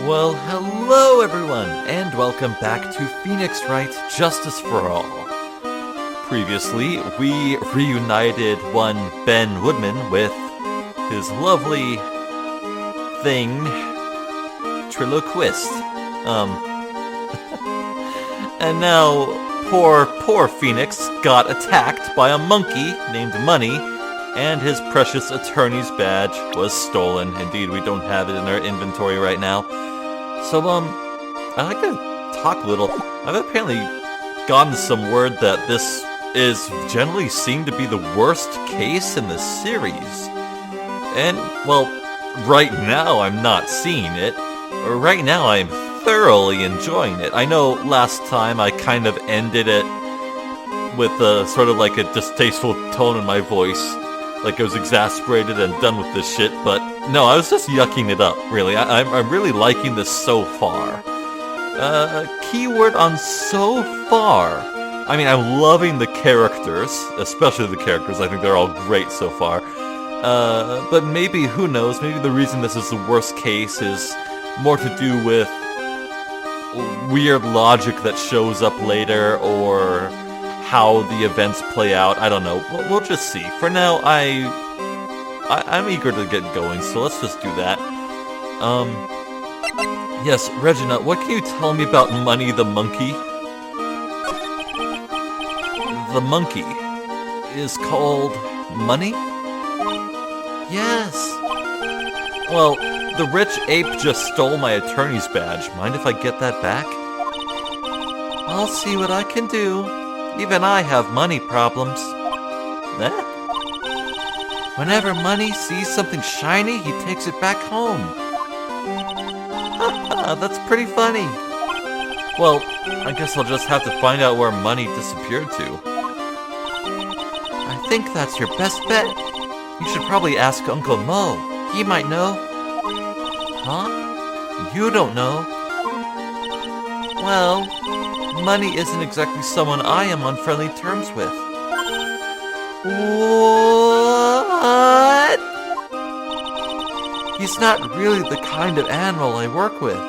Well, hello everyone, and welcome back to Phoenix Wright Justice for All. Previously, we reunited one Ben Woodman with his lovely thing, Triloquist. And now, poor Phoenix got attacked by a monkey named Money, and his precious attorney's badge was stolen. Indeed, we don't have it in our inventory right now. So, I'd like to talk a little. I've apparently gotten some word that this is generally seen to be the worst case in the series. And, well, right now I'm not seeing it. Right now I'm thoroughly enjoying it. I know last time I kind of ended it with sort of like a distasteful tone in my voice. Like I was exasperated and done with this shit, but no, I was just yucking it up, really. I'm really liking this so far. Keyword on so far. I mean, I'm loving the characters, especially the characters. I think they're all great so far. But maybe, who knows, maybe the reason this is the worst case is more to do with weird logic that shows up later, or how the events play out. I don't know. We'll just see. For now, I'm eager to get going, so let's just do that. Yes, Regina, what can you tell me about Money the monkey? The monkey is called Money? Yes. Well, the rich ape just stole my attorney's badge. Mind if I get that back? I'll see what I can do. Even I have money problems. Eh? Whenever Money sees something shiny, he takes it back home. Haha, that's pretty funny. Well, I guess I'll just have to find out where Money disappeared to. I think that's your best bet. You should probably ask Uncle Mo. He might know. Huh? You don't know? Well, Money isn't exactly someone I am on friendly terms with. What? He's not really the kind of animal I work with,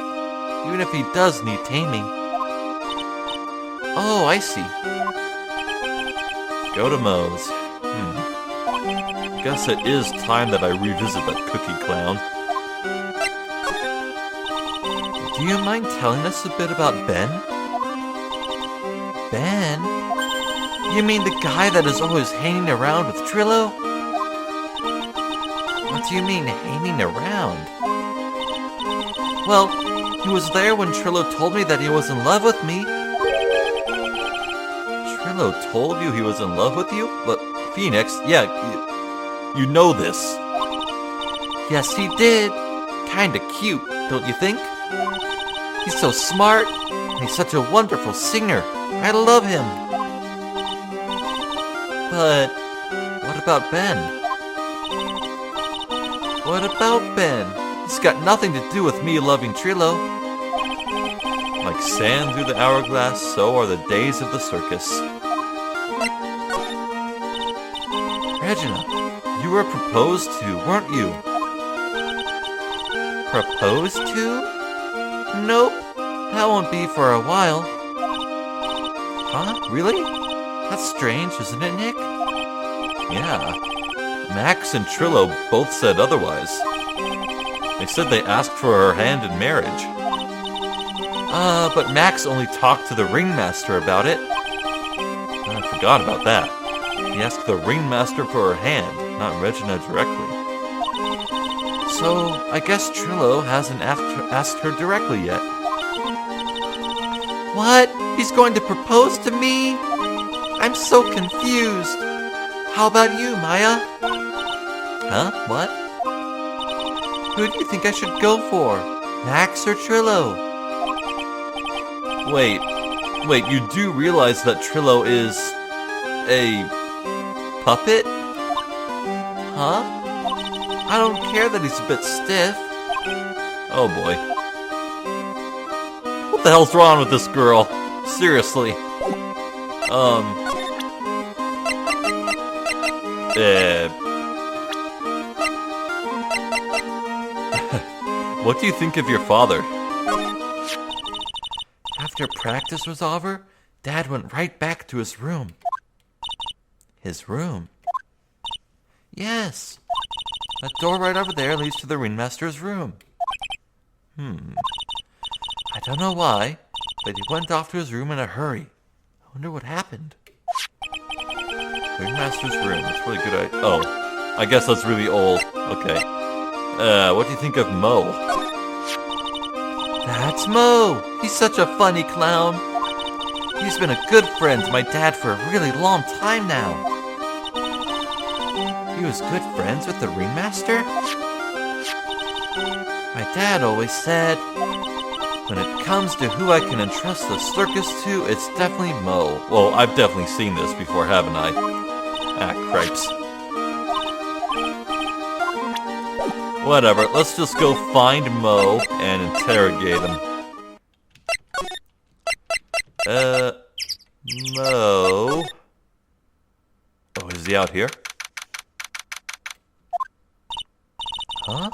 even if he does need taming. Oh, I see. Go to Moe's. Guess it is time that I revisit that cookie clown. Do you mind telling us a bit about Ben? Ben? You mean the guy that is always hanging around with Trillo? What do you mean, hanging around? Well, he was there when Trillo told me that he was in love with me. Trillo told you he was in love with you? But, Phoenix, yeah, you know this. Yes, he did. Kinda cute, don't you think? He's so smart, and he's such a wonderful singer. I love him. But what about Ben? What about Ben? He's got nothing to do with me loving Trillo. Like sand through the hourglass, so are the days of the circus. Regina, you were proposed to, weren't you? Proposed to? Nope, that won't be for a while. Huh? Really? That's strange, isn't it, Nick? Yeah. Max and Trillo both said otherwise. They said they asked for her hand in marriage. But Max only talked to the ringmaster about it. I forgot about that. He asked the ringmaster for her hand, not Regina directly. So, I guess Trillo hasn't asked her directly yet. What? He's going to propose to me? I'm so confused. How about you, Maya? Huh? What? Who do you think I should go for? Max or Trillo? Wait, you do realize that Trillo is a puppet? Huh? I don't care that he's a bit stiff. Oh boy. What the hell's wrong with this girl? Seriously. What do you think of your father? After practice was over, Dad went right back to his room. His room? Yes. That door right over there leads to the ringmaster's room. I don't know why, but he went off to his room in a hurry. I wonder what happened. Ringmaster's room. It's really good. I guess that's really old. Okay. What do you think of Mo? That's Mo. He's such a funny clown. He's been a good friend to my dad for a really long time now. He was good friends with the ringmaster? My dad always said, when it comes to who I can entrust the circus to, it's definitely Mo. Well, I've definitely seen this before, haven't I? Ah, cripes. Whatever, let's just go find Mo and interrogate him. Mo? Oh, is he out here? Huh?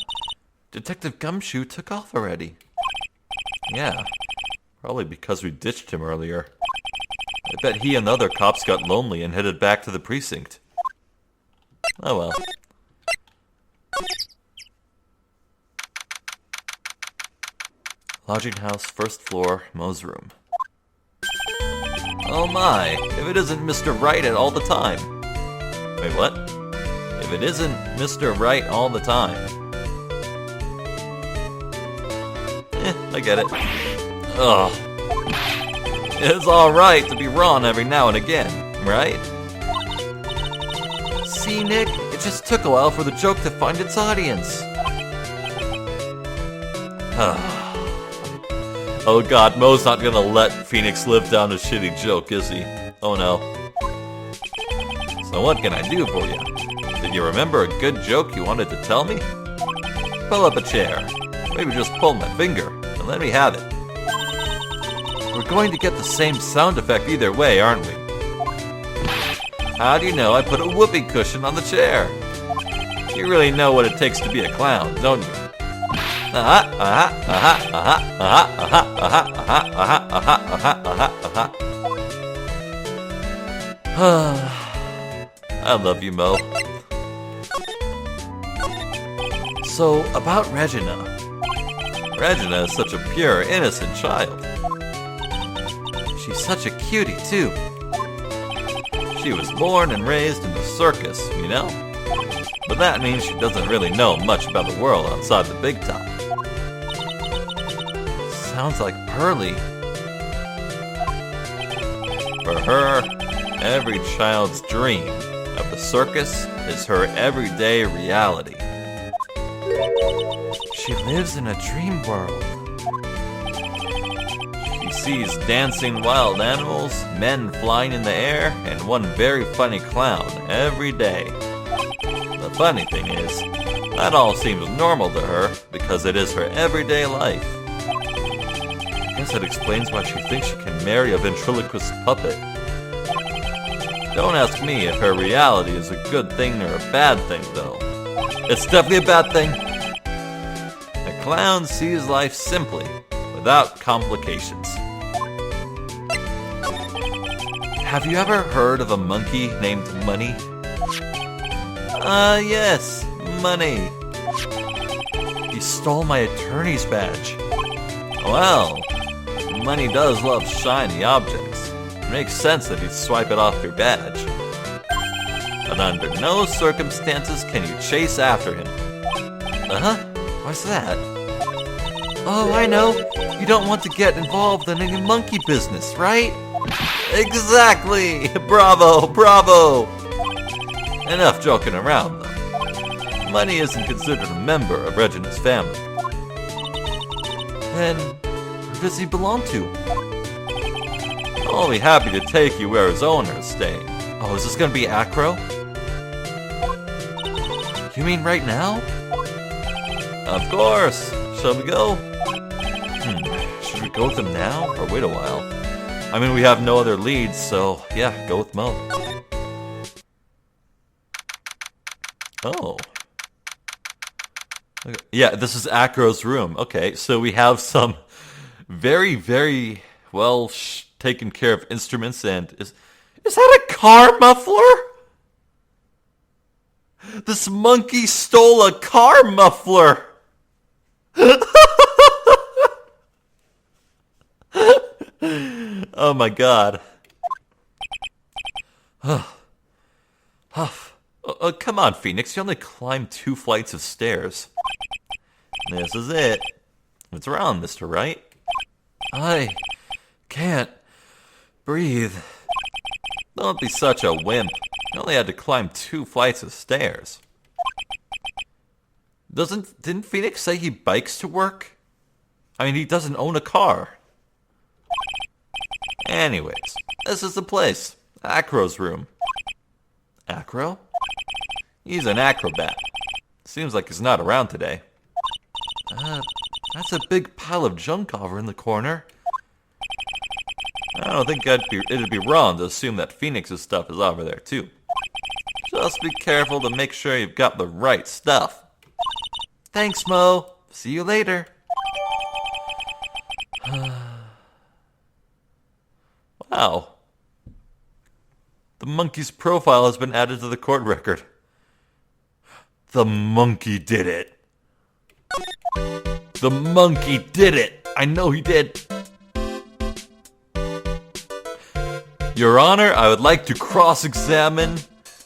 Detective Gumshoe took off already. Yeah, probably because we ditched him earlier. I bet he and other cops got lonely and headed back to the precinct. Oh well. Lodging house, first floor, Mo's room. Oh my, if it isn't Mr. Wright all the time. Wait, what? If it isn't Mr. Wright all the time. I get it. Ugh. It's alright to be wrong every now and again, right? See, Nick, it just took a while for the joke to find its audience. Oh god, Mo's not gonna let Phoenix live down a shitty joke, is he? Oh no. So what can I do for you? Did you remember a good joke you wanted to tell me? Pull up a chair. Maybe just pull my finger and let me have it. We're going to get the same sound effect either way, aren't we? How do you know I put a whoopee cushion on the chair? You really know what it takes to be a clown, don't you? I love you, Mo. So, about Regina. Regina is such a pure, innocent child. She's such a cutie, too. She was born and raised in the circus, you know? But that means she doesn't really know much about the world outside the big top. Sounds like Pearly. For her, every child's dream of the circus is her everyday reality. She lives in a dream world. She sees dancing wild animals, men flying in the air, and one very funny clown every day. The funny thing is, that all seems normal to her because it is her everyday life. I guess that explains why she thinks she can marry a ventriloquist puppet. Don't ask me if her reality is a good thing or a bad thing, though. It's definitely a bad thing. A clown sees life simply, without complications. Have you ever heard of a monkey named Money? Yes, Money. He stole my attorney's badge. Well, Money does love shiny objects. It makes sense that he'd swipe it off your badge. But under no circumstances can you chase after him. What's that? Oh, I know. You don't want to get involved in any monkey business, right? Exactly! Bravo, bravo! Enough joking around, though. Money isn't considered a member of Regina's family. Then, where does he belong to? I'll be happy to take you where his owner is staying. Oh, is this gonna be Acro? You mean right now? Of course! Shall we go? Should we go with him now, or wait a while? I mean, we have no other leads, so yeah, go with Mo. Oh. Okay. Yeah, this is Acro's room. Okay, so we have some very, very... Well, taking care of instruments and... Is that a car muffler? This monkey stole a car muffler! Oh my god. Come on, Phoenix. You only climbed 2 flights of stairs. This is it. What's wrong, Mr. Wright? I can't breathe. Don't be such a wimp. You only had to climb 2 flights of stairs. Didn't Phoenix say he bikes to work? I mean, he doesn't own a car. Anyways, this is the place. Acro's room. Acro? He's an acrobat. Seems like he's not around today. That's a big pile of junk over in the corner. I don't think it'd be wrong to assume that Phoenix's stuff is over there too. Just be careful to make sure you've got the right stuff. Thanks, Mo. See you later. Wow. The monkey's profile has been added to the court record. The monkey did it. The monkey did it. I know he did. Your Honor, I would like to cross-examine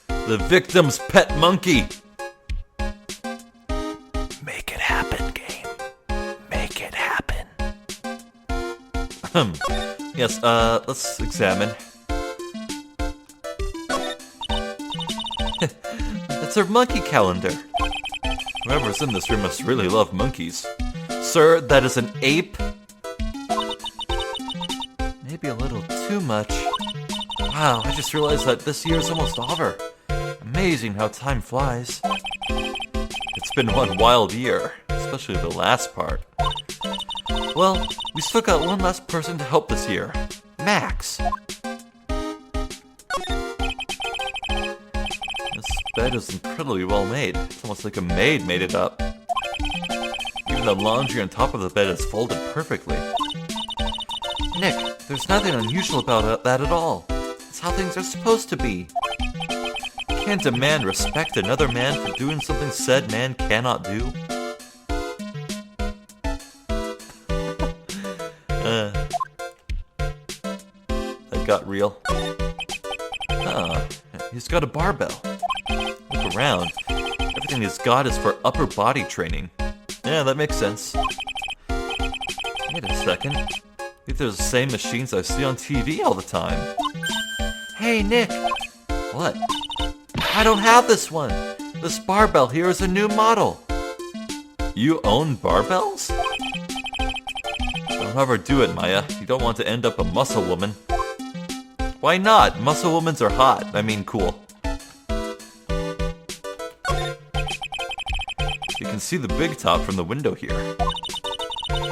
the victim's pet monkey. Make it happen, game. Make it happen. Yes, let's examine. It's her monkey calendar. Whoever's in this room must really love monkeys. Sir, that is an ape? Maybe a little too much. Wow, I just realized that this year is almost over. Amazing how time flies. It's been one wild year, especially the last part. Well, we still got one last person to help this year. Max. This bed is incredibly well made. It's almost like a maid made it up. Even the laundry on top of the bed is folded perfectly. Nick, there's nothing unusual about that at all. It's how things are supposed to be. Can't a man respect another man for doing something said man cannot do? That got real. He's got a barbell. Look around. Everything he's got is for upper body training. Yeah, that makes sense. Wait a second. I think they're the same machines I see on TV all the time. Hey, Nick. What? I don't have this one. This barbell here is a new model. You own barbells? Don't overdo it, Maya. You don't want to end up a muscle woman. Why not? Muscle womans are hot. I mean, cool. You can see the big top from the window here.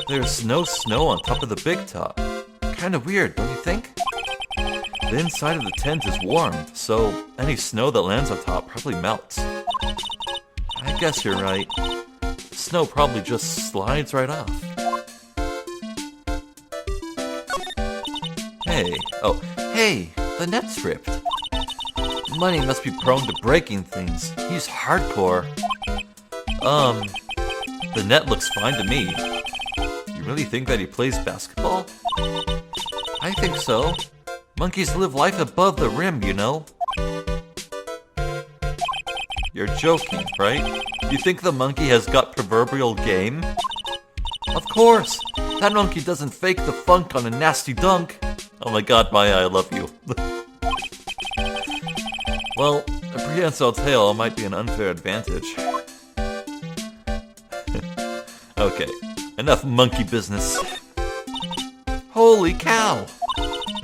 There's no snow on top of the big top. Kinda weird, don't you think? The inside of the tent is warm, so any snow that lands on top probably melts. I guess you're right. Snow probably just slides right off. Hey, the net's ripped. Money must be prone to breaking things. He's hardcore. The net looks fine to me. You really think that he plays basketball? I think so. Monkeys live life above the rim, you know. You're joking, right? You think the monkey has got proverbial game? Of course! That monkey doesn't fake the funk on a nasty dunk. Oh my god, Maya, I love you. Well, a prehensile tail might be an unfair advantage. Okay, enough monkey business. Holy cow!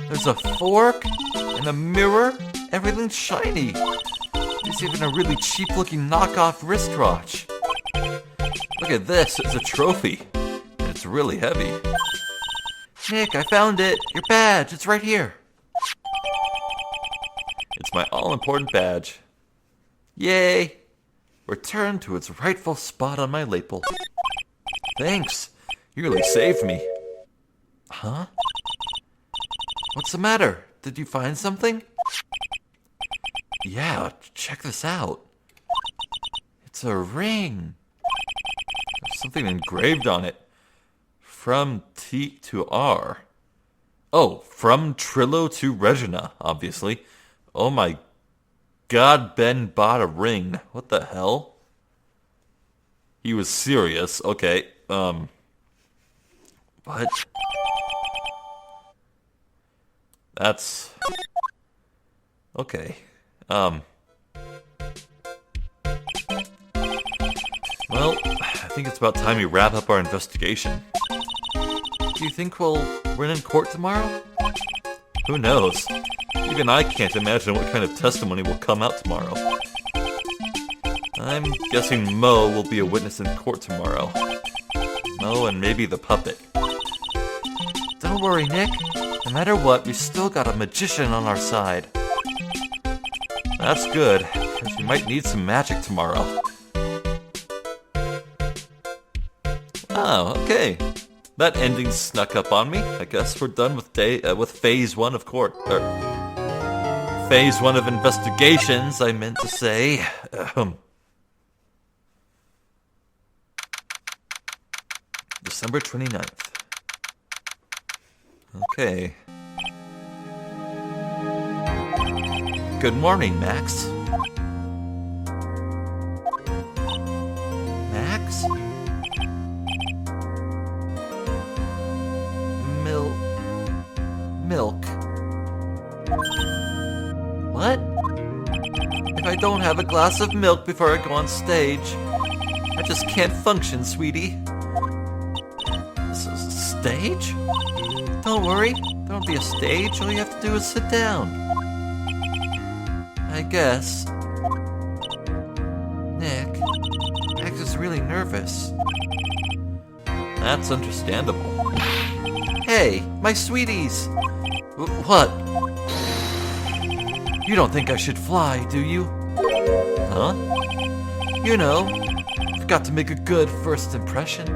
There's a fork and a mirror. Everything's shiny. There's even a really cheap-looking knockoff wristwatch. Look at this, it's a trophy. And it's really heavy. Nick, I found it. Your badge, it's right here. It's my all-important badge. Yay! Returned to its rightful spot on my label. Thanks. You really saved me. Huh? What's the matter? Did you find something? Yeah, check this out. It's a ring. There's something engraved on it. From T to R. Oh, from Trillo to Regina, obviously. Oh my god, Ben bought a ring. What the hell? He was serious. Okay, what? That's... okay. Well, I think it's about time we wrap up our investigation. Do you think we'll win in court tomorrow? Who knows? Even I can't imagine what kind of testimony will come out tomorrow. I'm guessing Mo will be a witness in court tomorrow. Mo and maybe the puppet. Don't worry, Nick. No matter what, we still got a magician on our side. That's good, because we might need some magic tomorrow. Oh, okay. That ending snuck up on me. I guess we're done with phase 1 of court. Phase 1 of investigations, I meant to say. December 29th. Okay. Good morning, Max. Max? Milk. What? If I don't have a glass of milk before I go on stage, I just can't function, sweetie. This is a stage? Don't worry, there won't be a stage. All you have to do is sit down. I guess. Nick, Max is really nervous. That's understandable. Hey, my sweeties! What? You don't think I should fly, do you? Huh? You know, I've got to make a good first impression.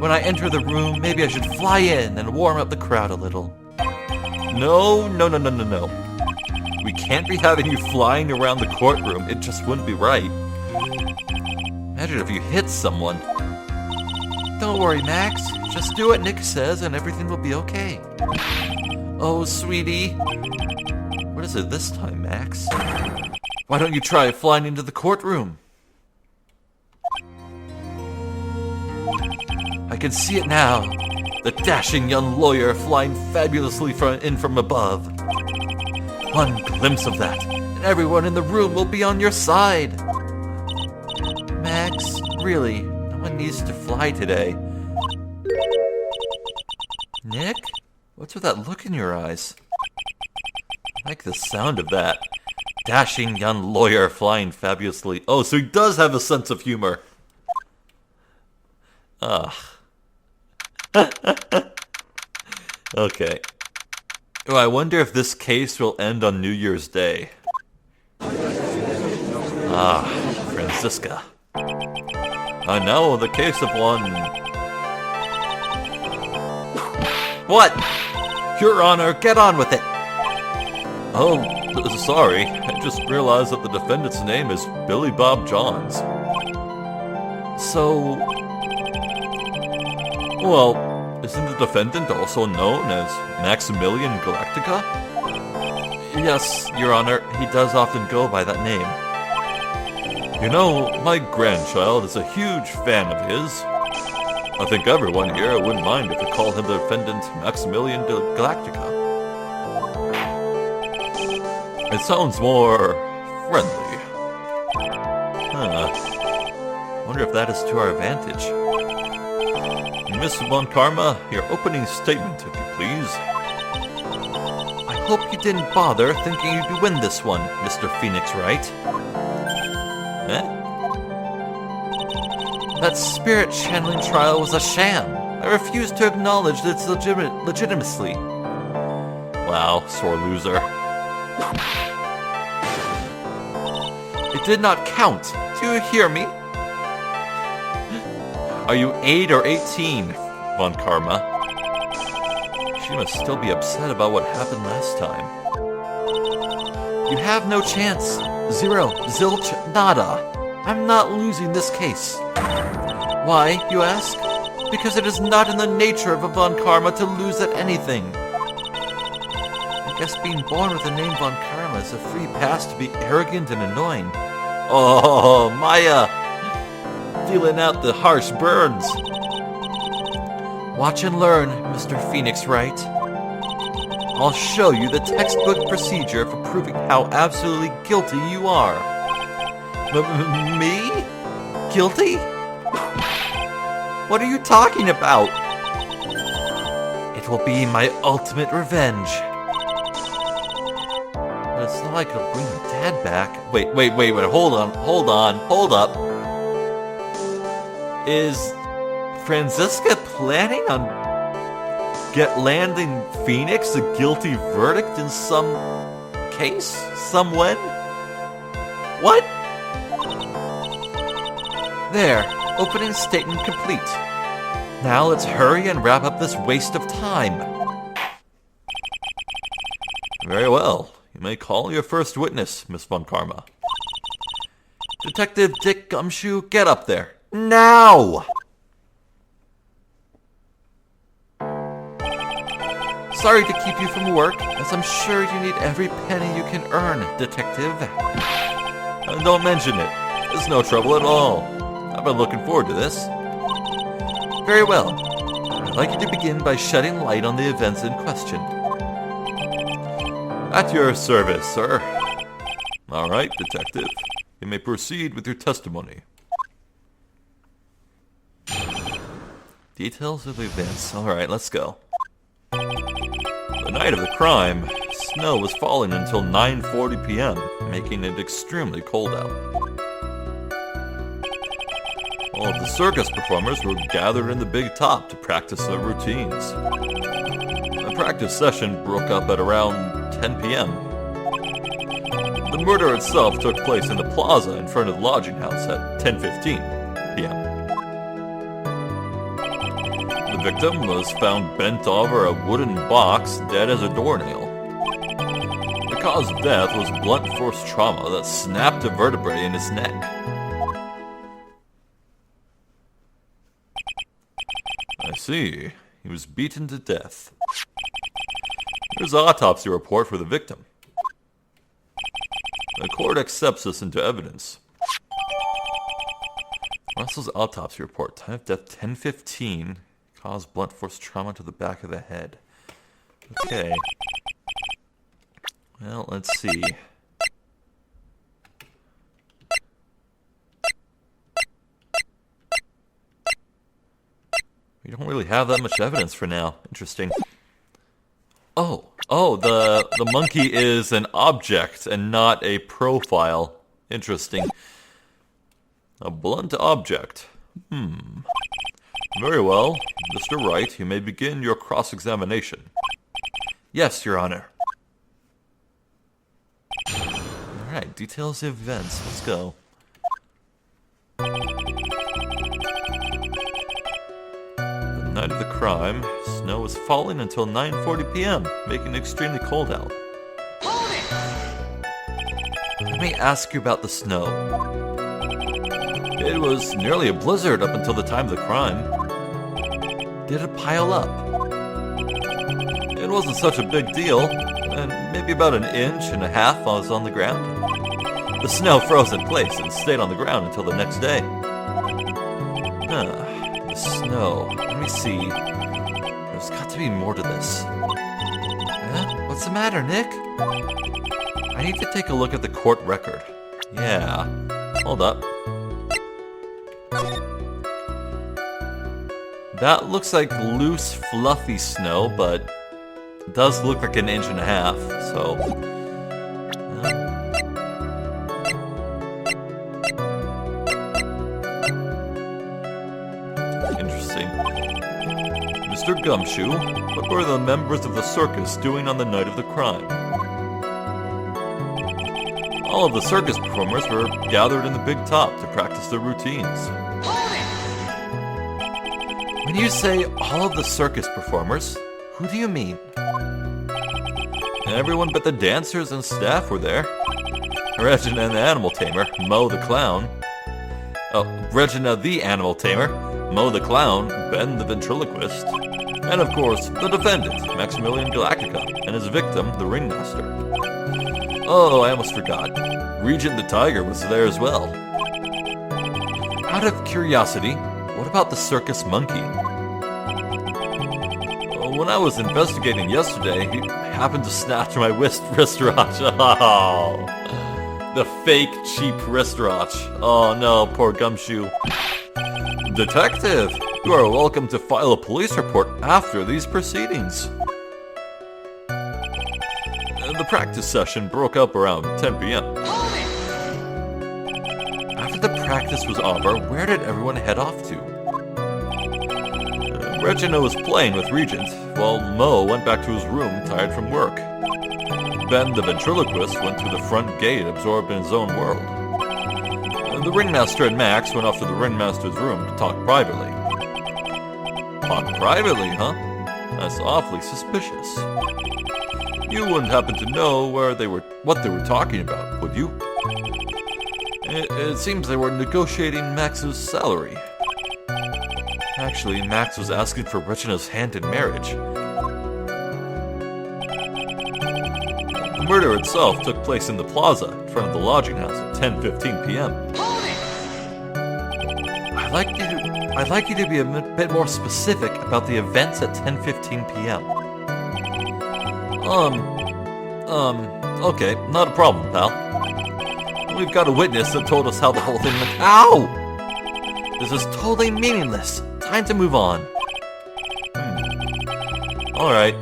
When I enter the room, maybe I should fly in and warm up the crowd a little. No. We can't be having you flying around the courtroom. It just wouldn't be right. Imagine if you hit someone. Don't worry, Max. Just do what Nick says and everything will be okay. Oh, sweetie. What is it this time, Max? Why don't you try flying into the courtroom? I can see it now. The dashing young lawyer flying fabulously in from above. One glimpse of that, and everyone in the room will be on your side. Max, really, no one needs to fly today. Nick? What's with that look in your eyes? I like the sound of that. Dashing young lawyer flying fabulously. Oh, so he does have a sense of humor. Ugh. Okay. Oh, I wonder if this case will end on New Year's Day. Ah, Francisca. I know, the case of one... What? Your Honor, get on with it! Oh, sorry. I just realized that the defendant's name is Billy Bob Johns. So... Well, isn't the defendant also known as Maximilian Galactica? Yes, Your Honor, he does often go by that name. You know, my grandchild is a huge fan of his. I think everyone here wouldn't mind if we call him the defendant Maximilian Galactica. It sounds more friendly. Wonder if that is to our advantage. Miss Von Karma, your opening statement, if you please. I hope you didn't bother thinking you'd win this one, Mr. Phoenix Wright. That spirit channeling trial was a sham. I refuse to acknowledge its legitimacy. Wow, sore loser. It did not count. Do you hear me? Are you 8 or 18, Von Karma? She must still be upset about what happened last time. You have no chance. Zero, zilch, nada. I'm not losing this case. Why, you ask? Because it is not in the nature of a Von Karma to lose at anything. I guess being born with the name Von Karma is a free pass to be arrogant and annoying. Oh, Maya! Feeling out the harsh burns. Watch and learn, Mr. Phoenix Wright. I'll show you the textbook procedure for proving how absolutely guilty you are. Me? Guilty? What are you talking about? It will be my ultimate revenge. But it's not like I'll bring my dad back. Wait, hold up. Is Franziska planning on landing Phoenix a guilty verdict in some case? Somewhen? What? There, opening statement complete. Now let's hurry and wrap up this waste of time. Very well. You may call your first witness, Miss Von Karma. Detective Dick Gumshoe, get up there. Now! Sorry to keep you from work, as I'm sure you need every penny you can earn, Detective. Don't mention it. It's no trouble at all. I've been looking forward to this. Very well. I'd like you to begin by shedding light on the events in question. At your service, sir. All right, Detective. You may proceed with your testimony. Details of the events. All right, let's go. The night of the crime, snow was falling until 9:40 p.m., making it extremely cold out. All of the circus performers were gathered in the big top to practice their routines. The practice session broke up at around 10 p.m. The murder itself took place in the plaza in front of the lodging house at 10:15 p.m. The victim was found bent over a wooden box, dead as a doornail. The cause of death was blunt force trauma that snapped a vertebrae in his neck. I see. He was beaten to death. Here's the autopsy report for the victim. The court accepts this into evidence. Russell's autopsy report. Time of death 10:15. Caused blunt force trauma to the back of the head. Okay. Well, let's see. We don't really have that much evidence for now. Interesting. Oh, the monkey is an object and not a profile. Interesting. A blunt object. Very well. Mr. Wright, you may begin your cross-examination. Yes, Your Honor. Alright, details of events. Let's go. The night of the crime, snow was falling until 9:40 p.m., making it extremely cold out. Hold it! Let me ask you about the snow. It was nearly a blizzard up until the time of the crime. Did it pile up? It wasn't such a big deal, and maybe about 1.5 inches was on the ground. The snow froze in place and stayed on the ground until the next day. The snow. Let me see. There's got to be more to this. What's the matter, Nick? I need to take a look at the court record. Yeah. Hold up. That looks like loose, fluffy snow, but it does look like 1.5 inches, so... Interesting. Mr. Gumshoe, what were the members of the circus doing on the night of the crime? All of the circus performers were gathered in the big top to practice their routines. When you say all of the circus performers, Who do you mean? Everyone but the dancers and staff were there. Regina the animal tamer, Mo the clown. Oh, Regina the animal tamer, Mo the clown, Ben the ventriloquist, and of course, the defendant, Maximilian Galactica, and his victim, the ringmaster. Oh, I almost forgot. Regent the tiger was there as well. Out of curiosity, what about the circus monkey? When I was investigating yesterday, he happened to snatch my wristwatch. Oh, the fake, cheap wristwatch. Oh no, poor Gumshoe. Detective, you are welcome to file a police report after these proceedings. The practice session broke up around 10 p.m. After the practice was over, where did everyone head off to? Regina was playing with Regent, while Mo went back to his room tired from work. Ben the ventriloquist went through the front gate absorbed in his own world. The ringmaster and Max went off to the ringmaster's room to talk privately. Talk privately, huh? That's awfully suspicious. You wouldn't happen to know what they were talking about, would you? It seems they were negotiating Max's salary. Actually, Max was asking for Regina's hand in marriage. The murder itself took place in the plaza in front of the lodging house at 10:15 p.m. I'd like you to be a bit more specific about the events at 10:15 p.m. Okay, not a problem, pal. We've got a witness that told us how the whole thing went. Ow! This is totally meaningless. Time to move on. Alright,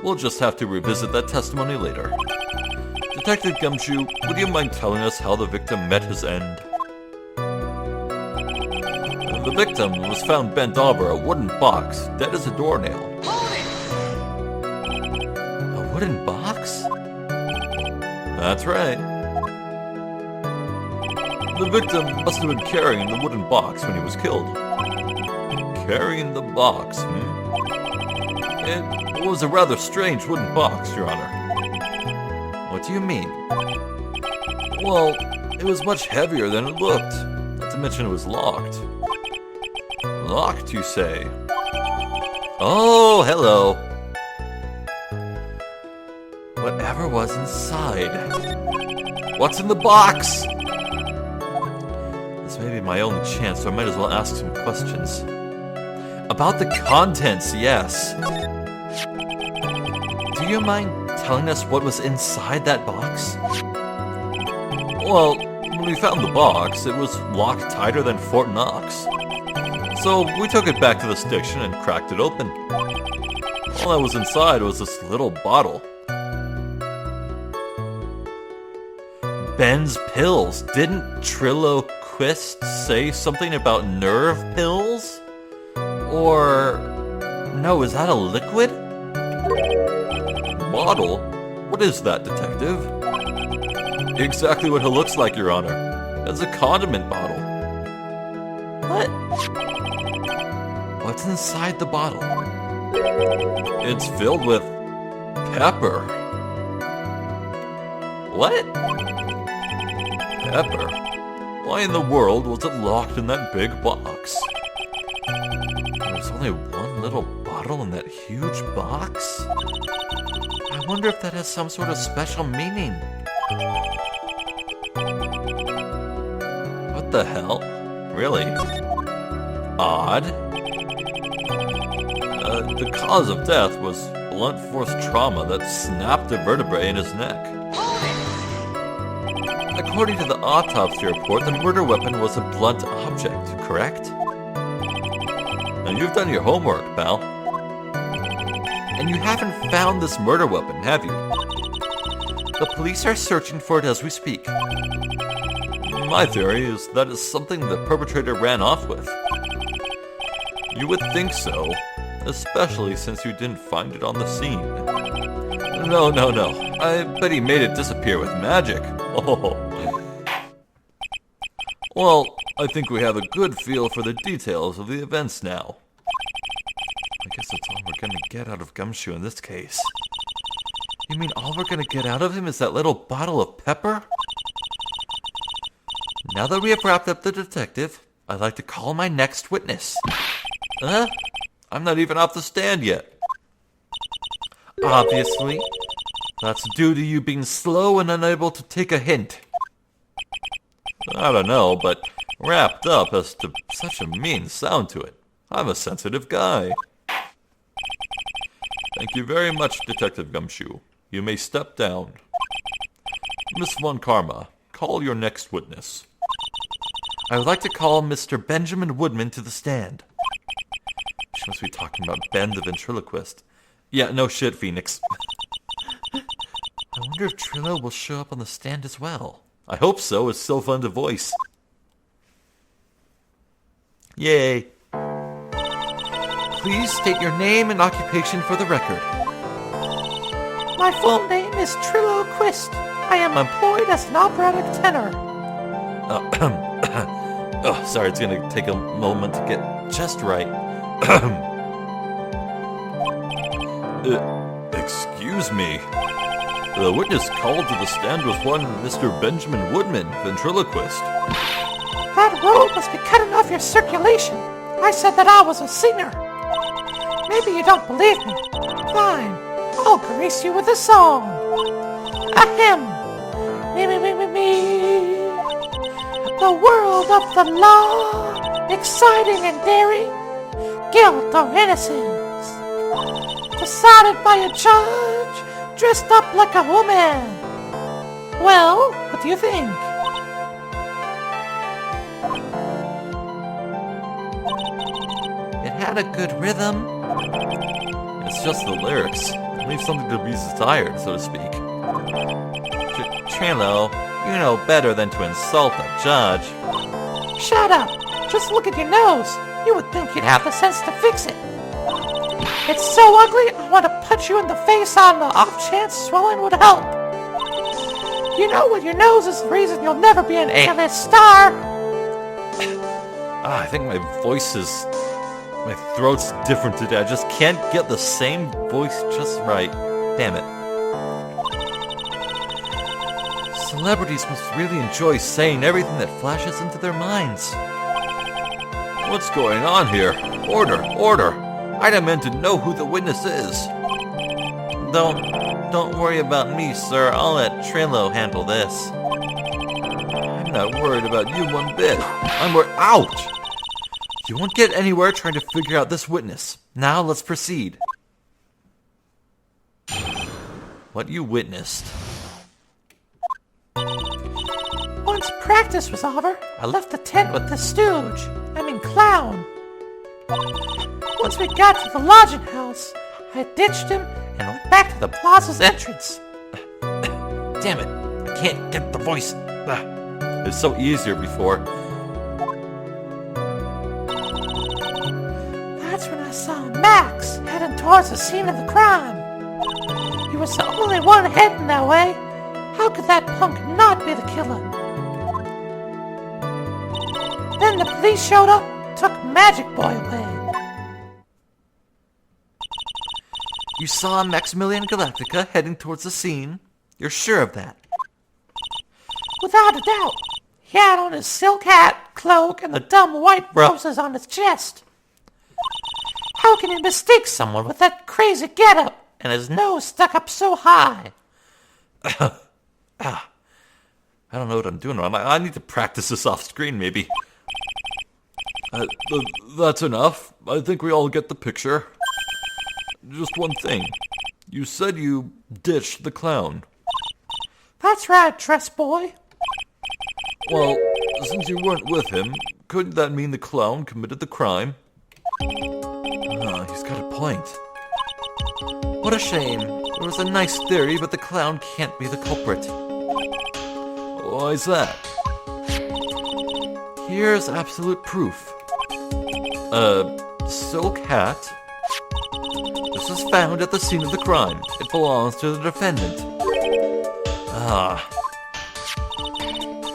we'll just have to revisit that testimony later. Detective Gumshoe, would you mind telling us how the victim met his end? The victim was found bent over a wooden box, dead as a doornail. A wooden box? That's right. The victim must have been carrying the wooden box when he was killed. Carrying the box, It was a rather strange wooden box, Your Honor. What do you mean? Well, it was much heavier than it looked. Not to mention it was locked. Locked, you say? Oh, hello. Whatever was inside. What's in the box? This may be my only chance, so I might as well ask some questions. About the contents, yes. Do you mind telling us what was inside that box? Well, when we found the box, it was locked tighter than Fort Knox. So we took it back to the station and cracked it open. All that was inside was this little bottle. Ben's pills. Didn't Triloquist say something about nerve pills? Or... no, is that a liquid? Bottle? What is that, detective? Exactly what it looks like, Your Honor. It's a condiment bottle. What? What's inside the bottle? It's filled with... pepper. What? Pepper? Why in the world was it locked in that big box? There's only one little bottle in that huge box? I wonder if that has some sort of special meaning. What the hell? Really? Odd. The cause of death was blunt force trauma that snapped a vertebrae in his neck. According to the autopsy report, the murder weapon was a blunt object, correct? And you've done your homework, pal. And you haven't found this murder weapon, have you? The police are searching for it as we speak. My theory is that it's something the perpetrator ran off with. You would think so, especially since you didn't find it on the scene. No. I bet he made it disappear with magic. Oh. Well, I think we have a good feel for the details of the events now. I guess that's all we're gonna get out of Gumshoe in this case. You mean all we're gonna get out of him is that little bottle of pepper? Now that we have wrapped up the detective, I'd like to call my next witness. Huh? I'm not even off the stand yet. Obviously, that's due to you being slow and unable to take a hint. I don't know, but wrapped up has such a mean sound to it. I'm a sensitive guy. Thank you very much, Detective Gumshoe. You may step down. Miss Von Karma, call your next witness. I would like to call Mr. Benjamin Woodman to the stand. She must be talking about Ben the ventriloquist. Yeah, no shit, Phoenix. I wonder if Trillo will show up on the stand as well. I hope so, it's so fun to voice. Yay. Please state your name and occupation for the record. My full name is Trillo Quist. I am employed as an operatic tenor. Oh, sorry, it's gonna take a moment to get just right. Excuse me. The witness called to the stand was one Mr. Benjamin Woodman, ventriloquist. That robe must be cutting off your circulation. I said that I was a singer. Maybe you don't believe me. Fine, I'll grace you with a song. A hymn. Me, me, me, me, me. The world of the law, exciting and daring, guilt or innocence, decided by a judge, dressed up like a woman. Well, what do you think? It had a good rhythm. It's just the lyrics. It leaves something to be desired, so to speak. Trillo, you know better than to insult a judge. Shut up! Just look at your nose. You would think you'd have the sense to fix it. It's so ugly, I want to punch you in the face on the off chance swelling would help. You know what, your nose is the reason you'll never be an A-list star. I think my throat's different today. I just can't get the same voice just right. Damn it. Celebrities must really enjoy saying everything that flashes into their minds. What's going on here? Order, order. I demand to know who the witness is. Don't worry about me, sir. I'll let Trillo handle this. I'm not worried about you one bit. I'm worried. Ouch! You won't get anywhere trying to figure out this witness. Now let's proceed. What you witnessed. Once practice was over, I left the tent with the stooge. Clown. Once we got to the lodging house, I ditched him and went back to the plaza's entrance. Damn it, I can't get the voice. It was so easier before. That's when I saw Max heading towards the scene of the crime. He was the only one heading that way. How could that punk not be the killer? Then the police showed up, took Magic Boy away. You saw Maximilian Galactica heading towards the scene? You're sure of that? Without a doubt. He had on his silk hat, cloak, and the dumb white roses on his chest. How can you mistake someone with that crazy getup and his nose stuck up so high? I don't know what I'm doing. I need to practice this off screen, maybe. That's enough. I think we all get the picture. Just one thing. You said you ditched the clown. That's right, dress boy. Well, since you weren't with him, couldn't that mean the clown committed the crime? He's got a point. What a shame. It was a nice theory, but the clown can't be the culprit. Why's that? Here's absolute proof. Silk hat. This was found at the scene of the crime. It belongs to the defendant.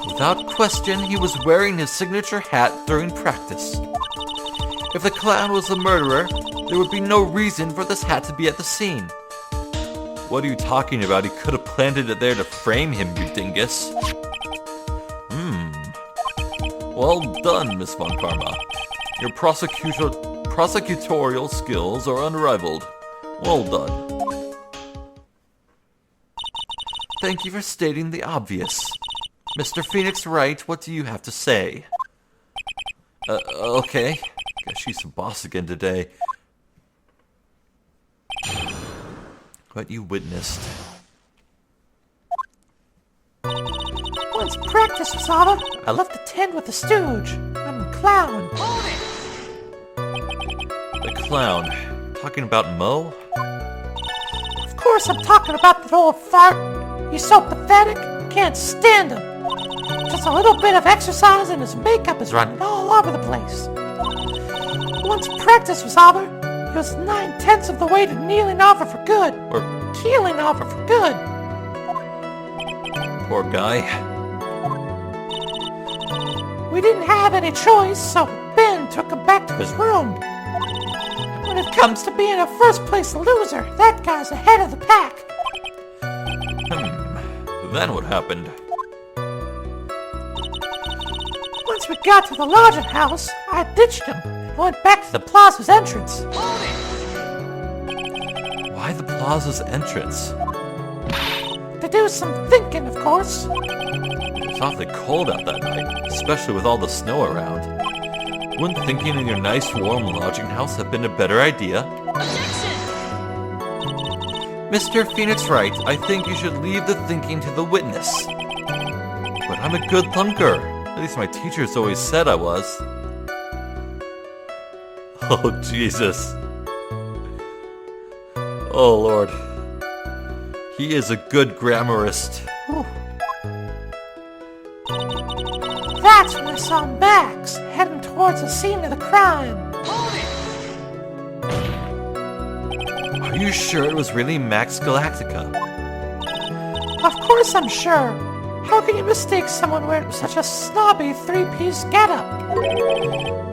Without question, he was wearing his signature hat during practice. If the clown was the murderer, There would be no reason for this hat to be at the scene. What are you talking about? He could have planted it there to frame him, you dingus. Well done, Miss Von Karma. Your prosecutorial skills are unrivaled. Well done. Thank you for stating the obvious. Mr. Phoenix Wright, what do you have to say? Okay. Guess she's the boss again today. What you witnessed. Once practice was over, I left the tent with the stooge. I'm the clown. The clown. Talking about Mo? Of course I'm talking about that old fart. He's so pathetic, can't stand him. Just a little bit of exercise and his makeup is running all over the place. Once practice was over, he was 9/10 of the way to kneeling over for good. Or keeling over for good. Poor guy. We didn't have any choice, so Ben took him back to his room. When it comes to being a first-place loser, that guy's ahead of the pack. Then what happened? Once we got to the lodging house, I ditched him and went back to the plaza's entrance. Why the plaza's entrance? To do some thinking, of course. It was awfully cold out that night, especially with all the snow around. Wouldn't thinking in your nice warm lodging house have been a better idea? Mr. Phoenix Wright, I think you should leave the thinking to the witness. But I'm a good thunker. At least my teachers always said I was. Oh, Jesus. Oh, Lord. He is a good grammarist. Whew. That's when I saw Max heading towards the scene of the crime. Are you sure it was really Max Galactica? Of course I'm sure. How can you mistake someone wearing such a snobby three-piece getup?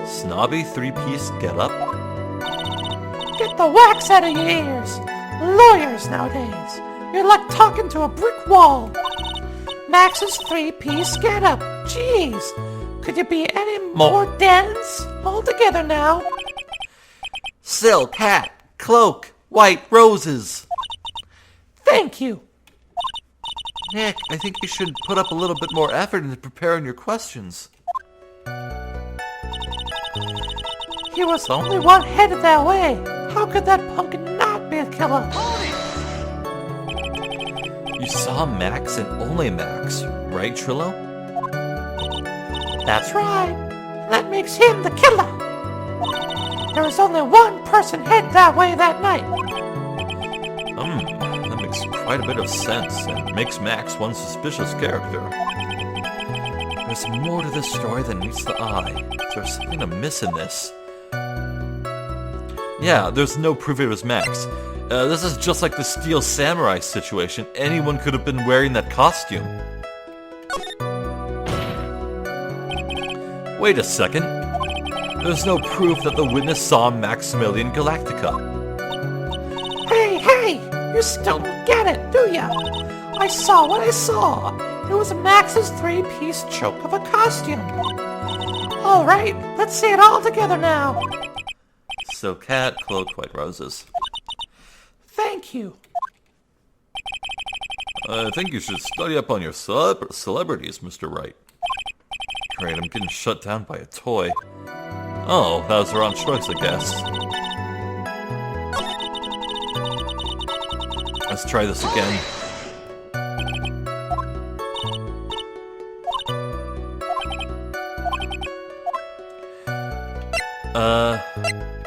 Snobby three-piece getup? Get the wax out of your ears. Lawyers nowadays. You're like talking to a brick wall. Max's three-piece getup. Jeez. Could you be any more dense? All together now. Silk hat, cloak, white roses. Thank you. Nick, I think you should put up a little bit more effort into preparing your questions. He was the only one headed that way. How could that punk not be a killer? You saw Max and only Max, right, Trillo? That's right. That makes him the killer. There was only one person headed that way that night. That makes quite a bit of sense and makes Max one suspicious character. There's more to this story than meets the eye. There's something amiss in this. Yeah, there's no proof it was Max. This is just like the Steel Samurai situation. Anyone could have been wearing that costume. Wait a second. There's no proof that the witness saw Maximilian Galactica. Hey! You still don't get it, do ya? I saw what I saw. It was Max's three-piece choke of a costume. All right, let's see it all together now. Silk hat, cloak, white roses. Thank you. I think you should study up on your celebrities, Mr. Wright. Great, I'm getting shut down by a toy. Oh, that was the wrong choice, I guess. Let's try this again.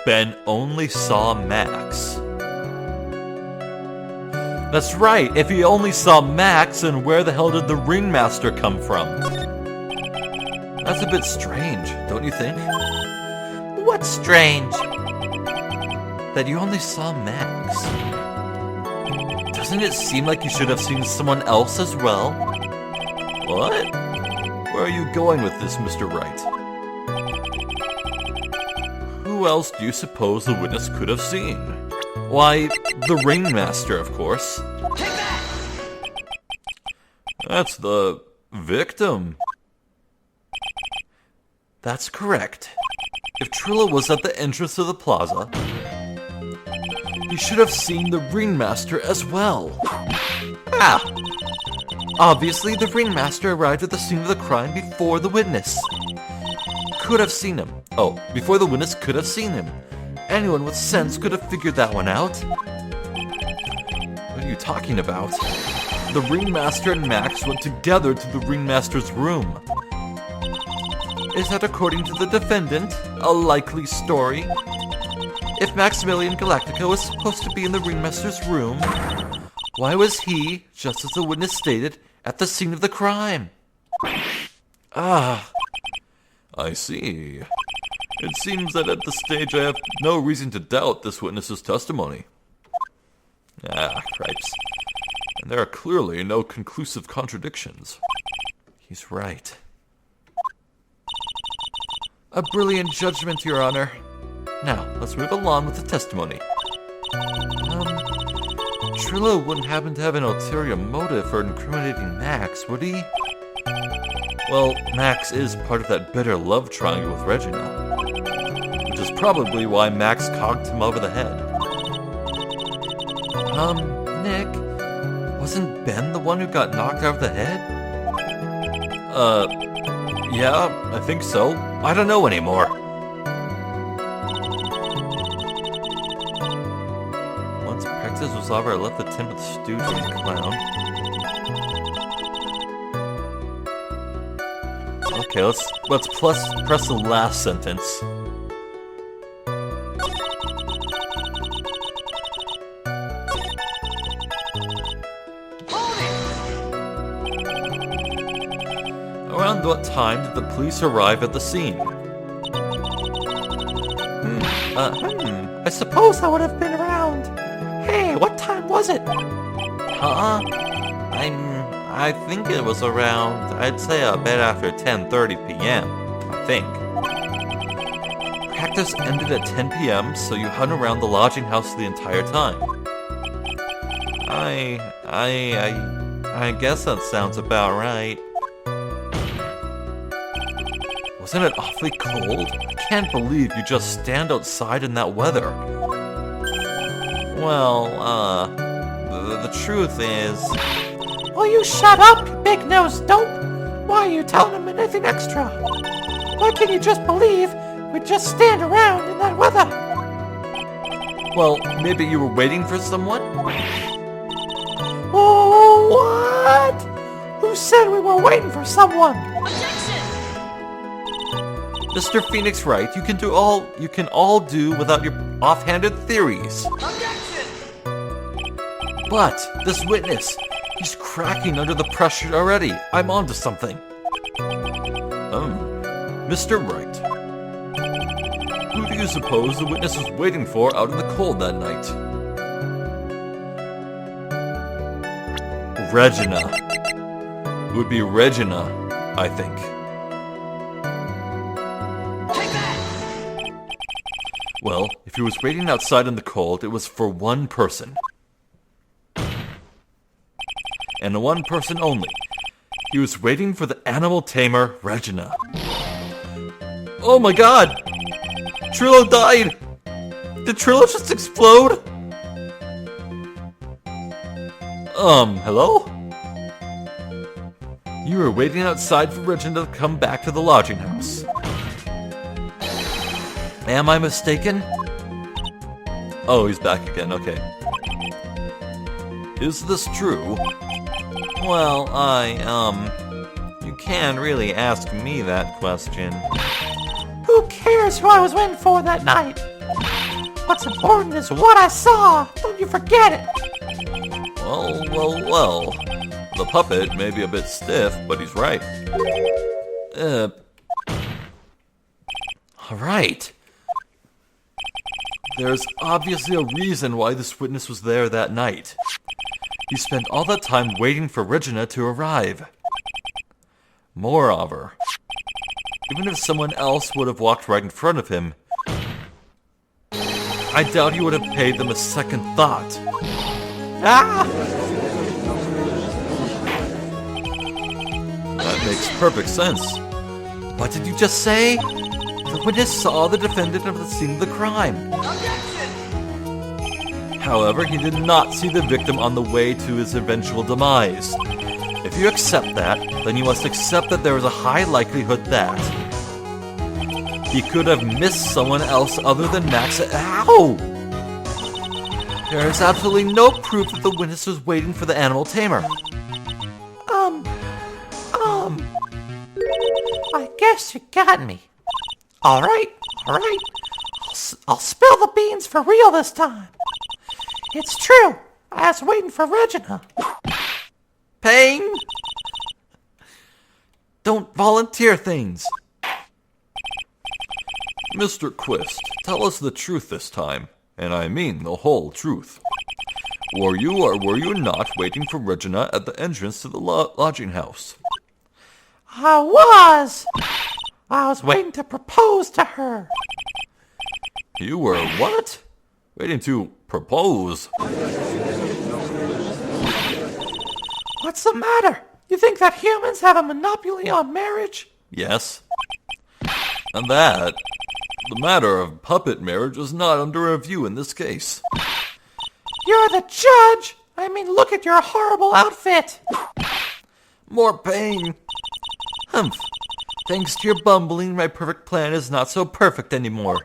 Ben only saw Max. That's right, if he only saw Max, then where the hell did the ringmaster come from? That's a bit strange, don't you think? What's strange? That you only saw Max. Doesn't it seem like you should have seen someone else as well? What? Where are you going with this, Mr. Wright? Who else do you suppose the witness could have seen? Why, the ringmaster, of course. Take that! That's the victim. That's correct. If Trillo was at the entrance of the plaza, he should have seen the ringmaster as well. Ah! Obviously, the ringmaster arrived at the scene of the crime before the witness. Could have seen him. Oh, before the witness could have seen him. Anyone with sense could have figured that one out. What are you talking about? The ringmaster and Max went together to the ringmaster's room. Is that, according to the defendant, a likely story? If Maximilian Galactica was supposed to be in the ringmaster's room, why was he, just as the witness stated, at the scene of the crime? Ah, I see. It seems that at this stage I have no reason to doubt this witness's testimony. Ah, cripes. And there are clearly no conclusive contradictions. He's right. A brilliant judgment, Your Honor. Now, let's move along with the testimony. Trillo wouldn't happen to have an ulterior motive for incriminating Max, would he? Well, Max is part of that bitter love triangle with Regina, which is probably why Max conked him over the head. Nick, wasn't Ben the one who got knocked over the head? Yeah, I think so. I don't know anymore. Once practice was over, I left the tent with the stooge and the clown. Okay, let's press the last sentence. Around what time did the police arrive at the scene? I suppose that would have been around. Hey, what time was it? Huh? I think it was around, I'd say a bit after 10:30 p.m., I think. Practice ended at 10 p.m., so you hung around the lodging house the entire time. I guess that sounds about right. Wasn't it awfully cold? I can't believe you just stand outside in that weather. Well, the truth is... Will you shut up, you big-nosed dope? Why are you telling him anything extra? Why can't you just believe we'd just stand around in that weather? Well, maybe you were waiting for someone? Oh, what? Who said we were waiting for someone? Objection! Mr. Phoenix Wright, you can all do without your offhanded theories. Objection! But this witness, he's cracking under the pressure already. I'm onto something. Mr. Wright, who do you suppose the witness was waiting for out in the cold that night? Regina. It would be Regina, I think. Take that! Well, if he was waiting outside in the cold, it was for one person. And one person only. He was waiting for the animal tamer, Regina. Oh my god! Trillo died! Did Trillo just explode? Hello? You were waiting outside for Regina to come back to the lodging house. Am I mistaken? Oh, he's back again, okay. Is this true? Well, you can't really ask me that question. Who cares who I was waiting for that night? What's important is what I saw. Don't you forget it. Well. The puppet may be a bit stiff, but he's right. Alright. There's obviously a reason why this witness was there that night. He spent all that time waiting for Regina to arrive. Moreover, even if someone else would have walked right in front of him, I doubt he would have paid them a second thought. Ah! That makes perfect sense. What did you just say? The witness saw the defendant at the scene of the crime. Objection! However, he did not see the victim on the way to his eventual demise. If you accept that, then you must accept that there is a high likelihood that he could have missed someone else other than Max. Ow! There is absolutely no proof that the witness was waiting for the animal tamer. I guess you got me. Alright. I'll spill the beans for real this time. It's true. I was waiting for Regina. Payne! Don't volunteer things. Mr. Quist, tell us the truth this time. And I mean the whole truth. Were you or were you not waiting for Regina at the entrance to the lodging house? I was waiting to propose to her. You were what? Waiting to propose? What's the matter? You think that humans have a monopoly on marriage? Yes. And that, the matter of puppet marriage is not under review in this case. You're the judge! I mean, look at your horrible outfit! More pain. Humph. Thanks to your bumbling, my perfect plan is not so perfect anymore.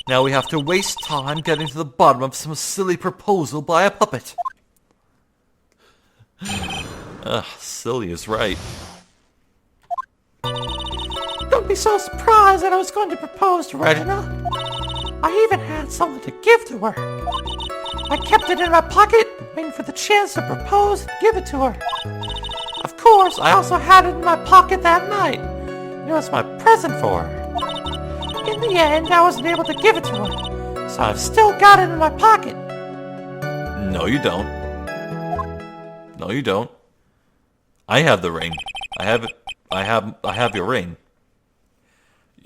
Now we have to waste time getting to the bottom of some silly proposal by a puppet. Silly is right. Don't be so surprised that I was going to propose to Regina. I even had something to give to her. I kept it in my pocket, waiting for the chance to propose and give it to her. Of course, I also had it in my pocket that night. It was my present for her. In the end, I wasn't able to give it to her, so I've still got it in my pocket. No, you don't. No, you don't. I have the ring. I have it. I have your ring.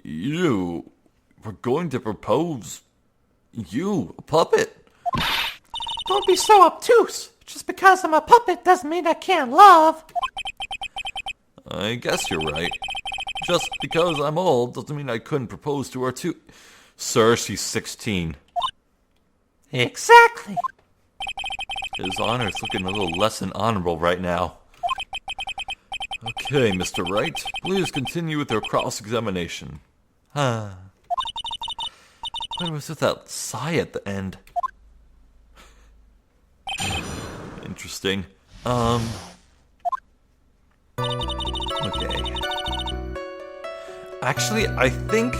You were going to propose. You, a puppet? Don't be so obtuse. Just because I'm a puppet doesn't mean I can't love. I guess you're right. Just because I'm old doesn't mean I couldn't propose to her too. Sir, she's 16. Exactly. His honor's looking a little less than honorable right now. Okay, Mr. Wright, please continue with your cross-examination. What was with that sigh at the end? Interesting. Okay. Actually, I think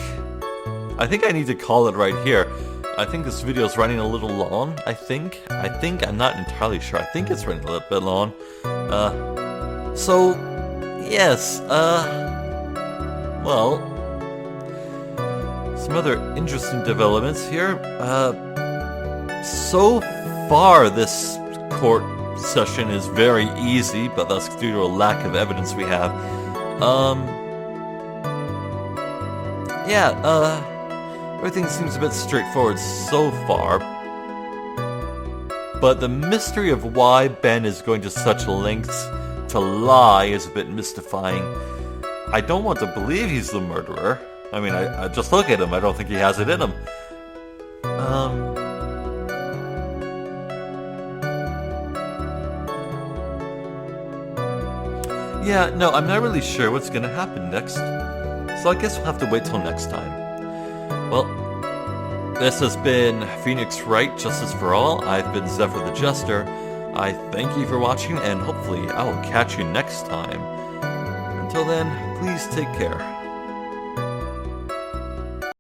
I need to call it right here. I think this video is running a little long. I think, I'm not entirely sure. I think it's running a little bit long. So, yes, well, some other interesting developments here. So far, this court session is very easy, but that's due to a lack of evidence we have. Everything seems a bit straightforward so far. But the mystery of why Ben is going to such lengths to lie is a bit mystifying. I don't want to believe he's the murderer. I mean, I just look at him, I don't think he has it in him. Yeah, no, I'm not really sure what's gonna happen next. So I guess we'll have to wait till next time. Well, this has been Phoenix Wright, Justice for All. I've been Zephyr the Jester. I thank you for watching, and hopefully I will catch you next time. Until then, please take care.